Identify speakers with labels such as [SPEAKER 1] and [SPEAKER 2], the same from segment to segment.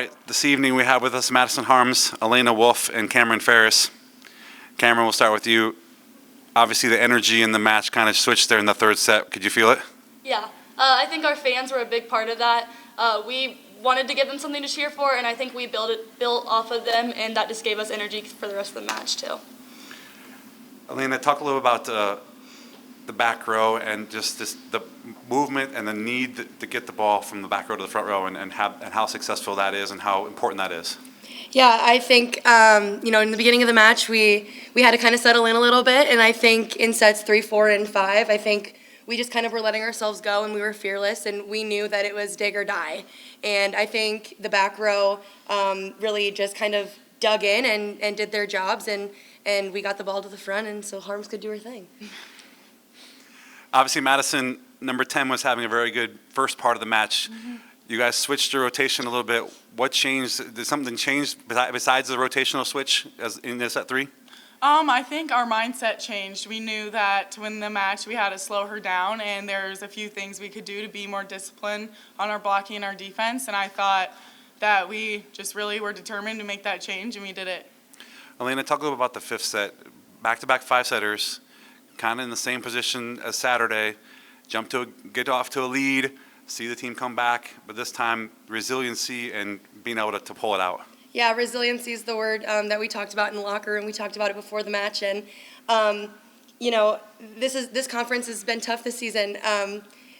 [SPEAKER 1] right, this evening we have with us Madison Harms, Elena Wolf, and Cameron Ferris. Cameron, we'll start with you. Obviously, the energy in the match kind of switched there in the third set. Could you feel it?
[SPEAKER 2] Yeah, I think our fans were a big part of that. We wanted to give them something to cheer for, and I think we built off of them, and that just gave us energy for the rest of the match, too.
[SPEAKER 1] Elena, talk a little about the back row and just the movement and the need to get the ball from the back row to the front row and how successful that is and how important that is.
[SPEAKER 3] Yeah, I think, in the beginning of the match, we had to kind of settle in a little bit, and I think in sets 3, 4, and 5, I think we just kind of were letting ourselves go, and we were fearless, and we knew that it was dig or die. And I think the back row really just kind of dug in and did their jobs, and we got the ball to the front, and so Harms could do her thing.
[SPEAKER 1] Obviously, Madison, number 10, was having a very good first part of the match. Mm-hmm. You guys switched your rotation a little bit. What changed? Did something change besides the rotational switch in set 3?
[SPEAKER 4] I think our mindset changed. We knew that to win the match, we had to slow her down, and there's a few things we could do to be more disciplined on our blocking and our defense, and I thought that we just really were determined to make that change, and we did it.
[SPEAKER 1] Elena, talk a little about the fifth set. Back-to-back 5-setters, kind of in the same position as Saturday, get off to a lead, see the team come back, but this time resiliency and being able to pull it out.
[SPEAKER 3] Yeah, resiliency is the word that we talked about in the locker room. We talked about it before the match, and this conference has been tough this season.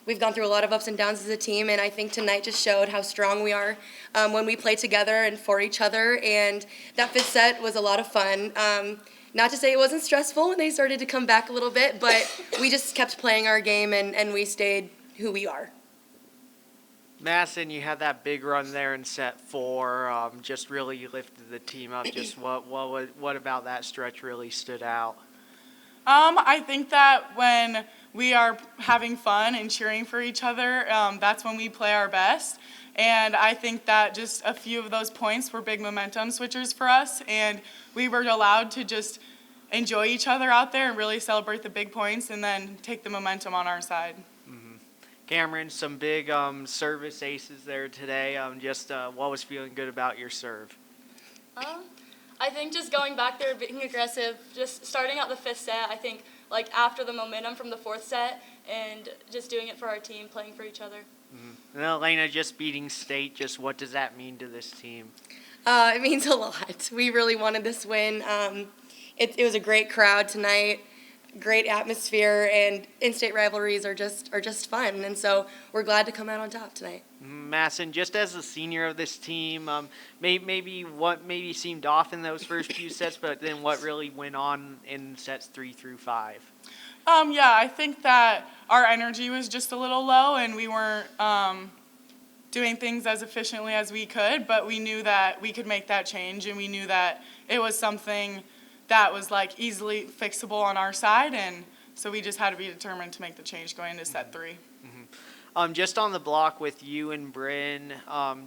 [SPEAKER 3] We've gone through a lot of ups and downs as a team, and I think tonight just showed how strong we are when we play together and for each other. And that fifth set was a lot of fun. Not to say it wasn't stressful when they started to come back a little bit, but we just kept playing our game and we stayed who we are.
[SPEAKER 5] Madison, you had that big run there in set 4. Just really lifted the team up. Just what about that stretch really stood out?
[SPEAKER 4] I think that when we are having fun and cheering for each other, that's when we play our best. And I think that just a few of those points were big momentum switchers for us, and we were allowed to just enjoy each other out there and really celebrate the big points and then take the momentum on our side.
[SPEAKER 5] Cameron, some big service aces there today. What was feeling good about your serve?
[SPEAKER 2] I think just going back there, being aggressive, just starting out the fifth set, I think after the momentum from the fourth set and just doing it for our team, playing for each other.
[SPEAKER 5] Mm-hmm. And Elena, just beating state, just what does that mean to this team?
[SPEAKER 3] It means a lot. We really wanted this win. It was a great crowd tonight. Great atmosphere, and in-state rivalries are just fun, and so we're glad to come out on top tonight.
[SPEAKER 5] Madison, just as a senior of this team, maybe what seemed off in those first few sets, but then what really went on in sets 3 through 5?
[SPEAKER 4] Yeah, I think that our energy was just a little low, and we weren't doing things as efficiently as we could, but we knew that we could make that change, and we knew that it was something that was easily fixable on our side, and so we just had to be determined to make the change going into set 3.
[SPEAKER 5] Mm-hmm. Just on the block with you and Bryn,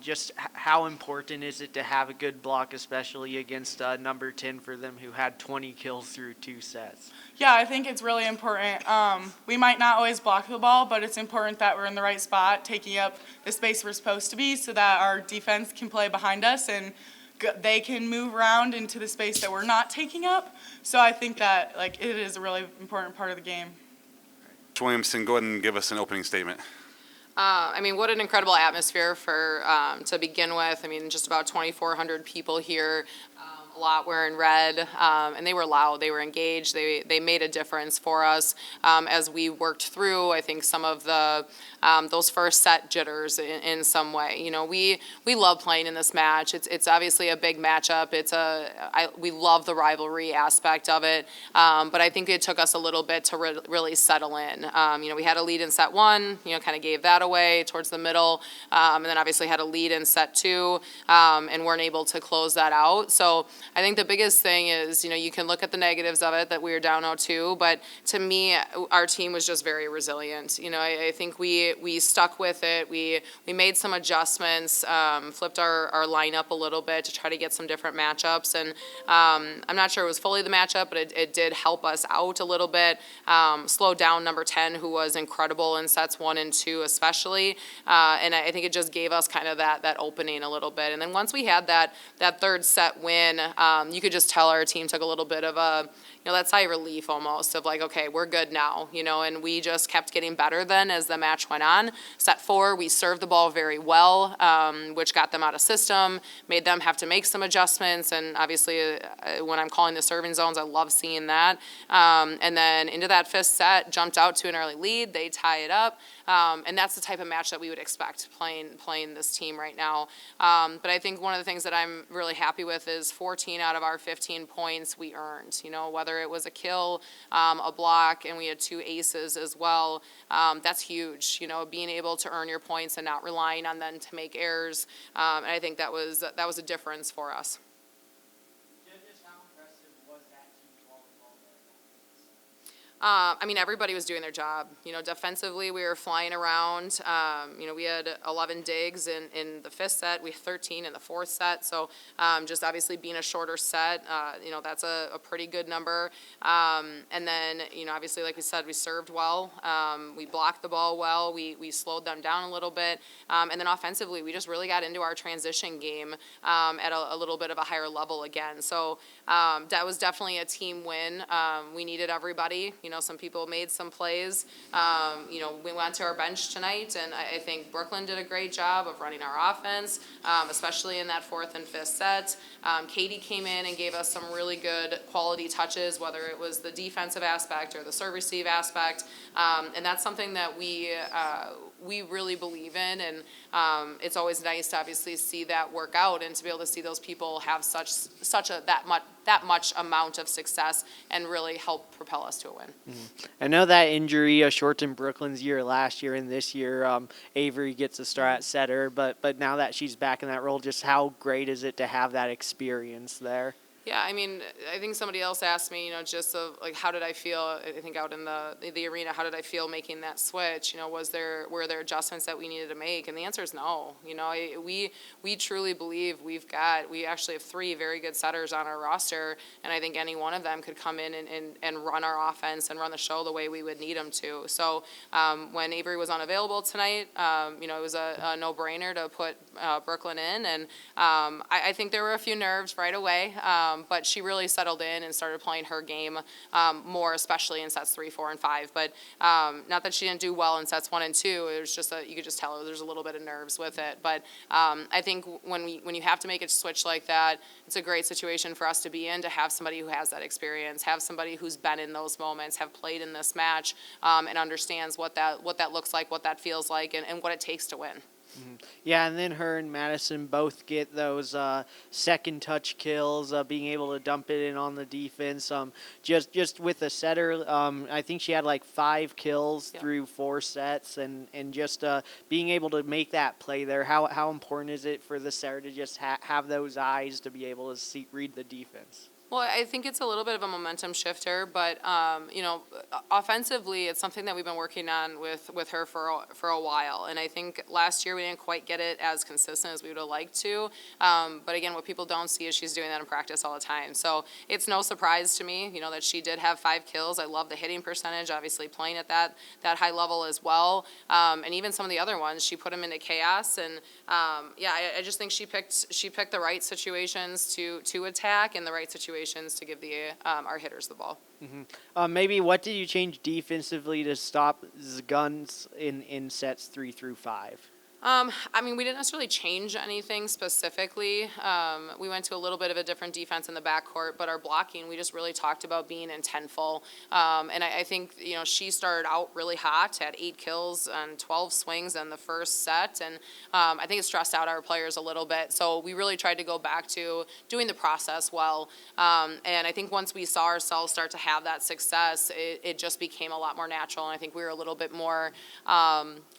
[SPEAKER 5] just how important is it to have a good block, especially against number 10 for them who had 20 kills through 2 sets?
[SPEAKER 4] Yeah, I think it's really important. We might not always block the ball, but it's important that we're in the right spot, taking up the space we're supposed to be so that our defense can play behind us and they can move around into the space that we're not taking up. So I think that it is a really important part of the game.
[SPEAKER 1] Williamson, go ahead and give us an opening statement.
[SPEAKER 6] What an incredible atmosphere to begin with. Just about 2,400 people here. A lot wearing red, and they were loud, they were engaged, they made a difference for us as we worked through, I think, some of the those first set jitters in some way. We love playing in this match. It's obviously a big matchup. We love the rivalry aspect of it, but I think it took us a little bit to really settle in. We had a lead in set 1, kind of gave that away towards the middle, and then obviously had a lead in set 2, and weren't able to close that out. So I think the biggest thing is, you can look at the negatives of it, that we were down 0-2, but to me, our team was just very resilient. I think we stuck with it. We made some adjustments, flipped our lineup a little bit to try to get some different matchups, and I'm not sure it was fully the matchup, but it did help us out a little bit. Slowed down number 10, who was incredible in sets 1 and 2 especially, and I think it just gave us kind of that opening a little bit. And then once we had that third set win, you could just tell our team took a little bit of a, that sigh of relief almost of like, okay, we're good now, and we just kept getting better then as the match went on. Set 4, we served the ball very well, which got them out of system, made them have to make some adjustments, and obviously when I'm calling the serving zones, I love seeing that. And then into that 5th set, jumped out to an early lead, they tie it up, and that's the type of match that we would expect playing this team right now. But I think one of the things that I'm really happy with is 14 out of our 15 points we earned, whether it was a kill, a block, and we had 2 aces as well. That's huge, being able to earn your points and not relying on them to make errors. And I think that was a difference for us.
[SPEAKER 5] Just how impressive was that team volleyball there?
[SPEAKER 6] Everybody was doing their job. Defensively, we were flying around. We had 11 digs in the 5th set. We had 13 in the 4th set. So just obviously being a shorter set, that's a pretty good number. And then, obviously, like we said, we served well. We blocked the ball well. We slowed them down a little bit. And then offensively, we just really got into our transition game at a little bit of a higher level again. So that was definitely a team win. We needed everybody. Some people made some plays. We went to our bench tonight, and I think Brooklyn did a great job of running our offense, especially in that 4th and 5th set. Katie came in and gave us some really good quality touches, whether it was the defensive aspect or the serve-receive aspect, and that's something that we really believe in, and it's always nice to obviously see that work out and to be able to see those people have that much amount of success and really help propel us to a win.
[SPEAKER 5] I know that injury shortened Brooklyn's year last year, and this year Avery gets a start at setter, but now that she's back in that role, just how great is it to have that experience there?
[SPEAKER 6] Yeah, I think somebody else asked me, just how did I feel, I think out in the arena, how did I feel making that switch? Were there adjustments that we needed to make? And the answer is no. We truly believe we actually have 3 very good setters on our roster, and I think any one of them could come in and run our offense and run the show the way we would need them to. So when Avery was unavailable tonight, it was a no-brainer to put Brooklyn in, and I think there were a few nerves right away. But she really settled in and started playing her game more, especially in sets 3, 4, and 5. But not that she didn't do well in sets 1 and 2. It was just you could just tell there's a little bit of nerves with it. But I think when you have to make a switch like that, it's a great situation for us to be in, to have somebody who has that experience, have somebody who's been in those moments, have played in this match, and understands what that looks like, what that feels like, and what it takes to win.
[SPEAKER 5] Yeah, and then her and Madison both get those second touch kills, being able to dump it in on the defense. Just with a setter, I think she had like 5 kills through 4 sets, and just being able to make that play there. How important is it for the setter to just have those eyes to be able to read the defense?
[SPEAKER 6] Well, I think it's a little bit of a momentum shifter, but offensively, it's something that we've been working on with her for a while. And I think last year we didn't quite get it as consistent as we would have liked to. But again, what people don't see is she's doing that in practice all the time. So it's no surprise to me, that she did have 5 kills. I love the hitting percentage, obviously playing at that high level as well. And even some of the other ones, she put them into chaos. And I just think she picked the right situations to attack and the right situations to give our hitters the ball.
[SPEAKER 5] Mm-hmm. Maybe what did you change defensively to stop the guns in sets 3 through 5?
[SPEAKER 6] We didn't necessarily change anything specifically. We went to a little bit of a different defense in the backcourt, but our blocking, we just really talked about being intentful. And I think, she started out really hot, had 8 kills and 12 swings in the first set. And I think it stressed out our players a little bit. So we really tried to go back to doing the process well. And I think once we saw ourselves start to have that success, it just became a lot more natural. And I think we were a little bit more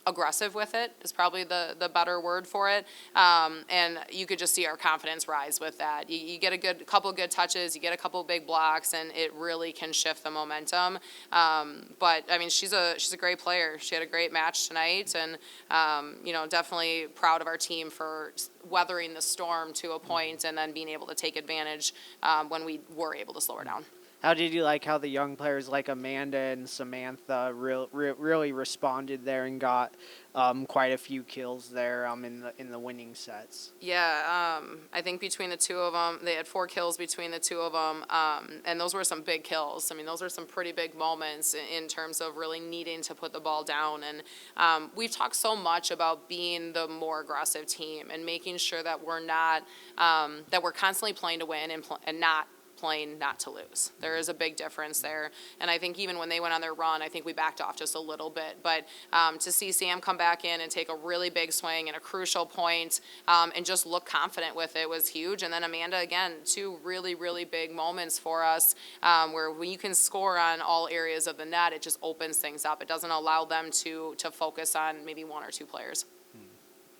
[SPEAKER 6] aggressive with it is probably the the better word for it. And you could just see our confidence rise with that. You get a couple good touches, you get a couple big blocks, and it really can shift the momentum. But I mean, she's a great player. She had a great match tonight, and definitely proud of our team for weathering the storm to a point and then being able to take advantage when we were able to slow her down.
[SPEAKER 5] How did you like how the young players like Amanda and Samantha really responded there and got quite a few kills there in the winning sets?
[SPEAKER 6] Yeah, I think between the two of them, they had 4 kills between the two of them, and those were some big kills. I mean, those are some pretty big moments in terms of really needing to put the ball down. And we've talked so much about being the more aggressive team and making sure that we're not that we're constantly playing to win and not playing not to lose. There is a big difference there. And I think even when they went on their run, I think we backed off just a little bit. But to see Sam come back in and take a really big swing and a crucial point and just look confident with it was huge. And then Amanda, again, 2 really, really big moments for us where when you can score on all areas of the net, it just opens things up. It doesn't allow them to focus on maybe 1 or 2 players.